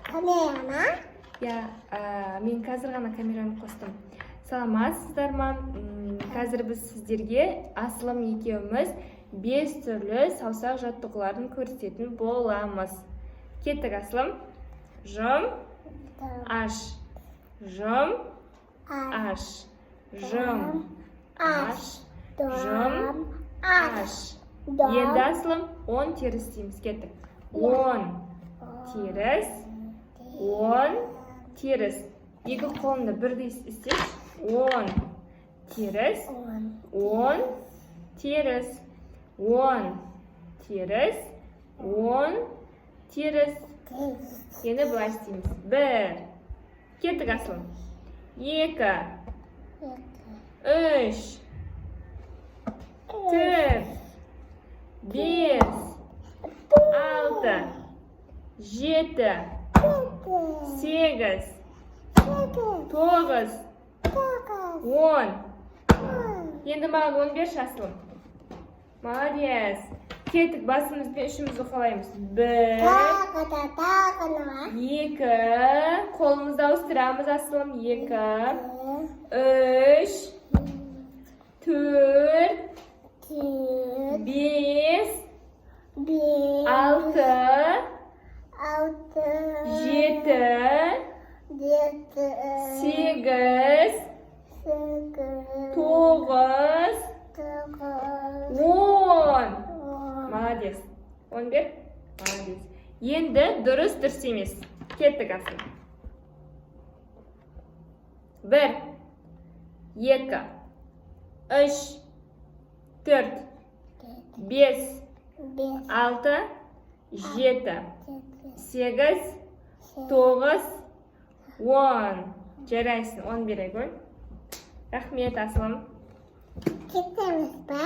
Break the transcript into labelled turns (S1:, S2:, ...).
S1: Камерама?
S2: Мен қазір ғана камераны қостым. Саламатсыздар ма? Қазір біз сіздерге Асылым екеуіміз 5 түрлі саусақ жаттығуларын көрсететін боламыз. Кеттік, Асылым. Жұм, аш. Жұм, аш. Жұм, аш. Жұм, аш. Енді, Асылым, 10 теріс дейміз. Кеттік. 10 теріс, 10 теріс. Екі қолымды бірдей істеш. 10 теріс, 10 теріс, 10 теріс, 10 теріс. Енді бұлай істейміз. 1. Кеттік, Асылым. 2. 3. 4. 5. 6. 7. 8. 9. 10. Енді маған 10 берші, Асылым. Молодец. Кеттік, басымызбен үшімізді қалаймыз. 1. 2. Қолымызды ауыстырамыз, Асылым. 2. 3. 4. 5. 6. 7. 8. 9. 10. Молодец. 10 бер. Молодец. Енді дұрыс емес. Кеттік, Асылым. 1. 2. 3. 4. 5. 6. 7. 8. 9. 10. Жарайсың, 10 бере гөр. Рахмет, Асылым.
S1: Кетеміз ба?